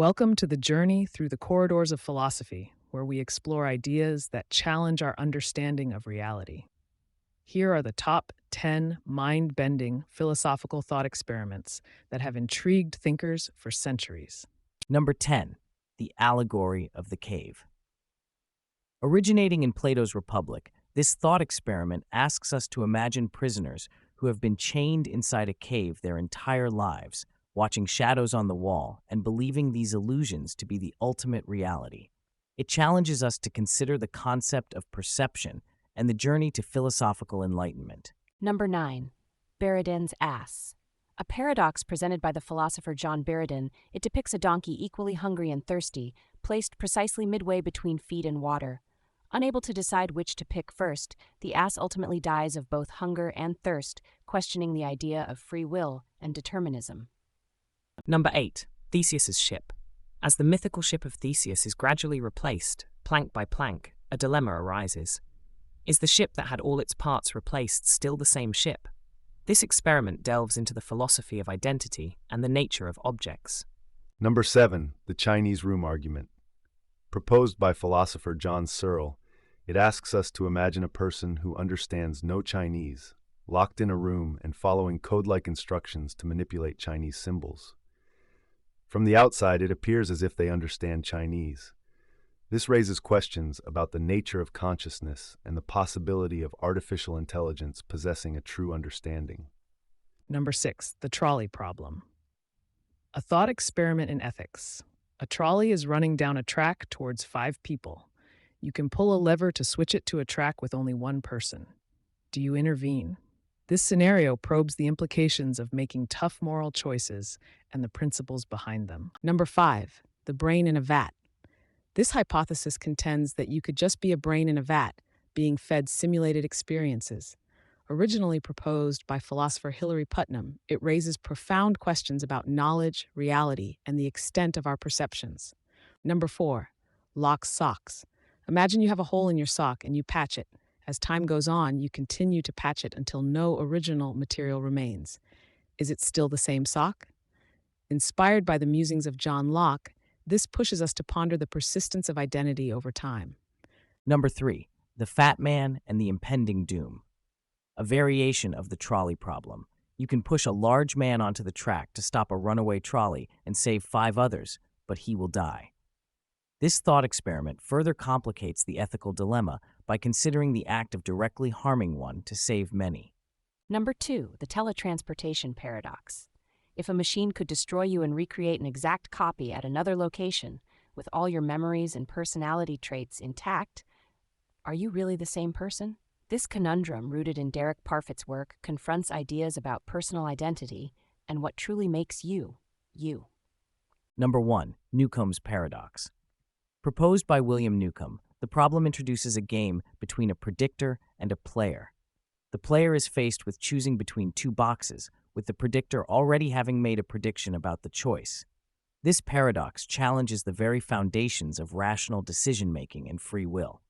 Welcome to the journey through the corridors of philosophy, where we explore ideas that challenge our understanding of reality. Here are the top 10 mind bending philosophical thought experiments that have intrigued thinkers for centuries. Number 10. The Allegory of the Cave. Originating in Plato's Republic, this thought experiment asks us to imagine prisoners who have been chained inside a cave their entire lives, watching shadows on the wall and believing these illusions to be the ultimate reality. It challenges us to consider the concept of perception and the journey to philosophical enlightenment. Number 9. Benans Ass. A paradox presented by the philosopher John Buridan, it depicts a donkey equally hungry and thirsty, placed precisely midway between feed and water. Unable to decide which to pick first, the ass ultimately dies of both hunger and thirst, questioning the idea of free will and determinism. Number 8. Theseus's ship. As the mythical ship of Theseus is gradually replaced, plank by plank, a dilemma arises. Is the ship that had all its parts replaced still the same ship? This experiment delves into the philosophy of identity and the nature of objects. Number 7. The Chinese room argument. Proposed by philosopher John Searle, it asks us to imagine a person who understands no Chinese, locked in a room and following code-like instructions to manipulate Chinese symbols. From the outside, it appears as if they understand Chinese. This raises questions about the nature of consciousness and the possibility of artificial intelligence possessing a true understanding. Number 6. The Trolley Problem. A thought experiment in ethics. A trolley is running down a track towards 5 people. You can pull a lever to switch it to a track with only one person. Do you intervene? This scenario probes the implications of making tough moral choices and the principles behind them. Number 5. The brain in a vat. This hypothesis contends that you could just be a brain in a vat, being fed simulated experiences. Originally proposed by philosopher Hilary Putnam, it raises profound questions about knowledge, reality, and the extent of our perceptions. Number 4. Lock socks. Imagine you have a hole in your sock and you patch it. As time goes on, you continue to patch it until no original material remains. Is it still the same sock? Inspired by the musings of John Locke, this pushes us to ponder the persistence of identity over time. Number 3. The Fat Man and the Impending Doom. A variation of the trolley problem. You can push a large man onto the track to stop a runaway trolley and save 5 others, but he will die. This thought experiment further complicates the ethical dilemma by considering the act of directly harming one to save many. Number 2. The Teletransportation Paradox. If a machine could destroy you and recreate an exact copy at another location, with all your memories and personality traits intact, are you really the same person? This conundrum, rooted in Derek Parfit's work, confronts ideas about personal identity and what truly makes you, you. Number 1. Newcoms Paradox. Proposed by William Newcomb, the problem introduces a game between a predictor and a player. The player is faced with choosing between 2 boxes, with the predictor already having made a prediction about the choice. This paradox challenges the very foundations of rational decision-making and free will.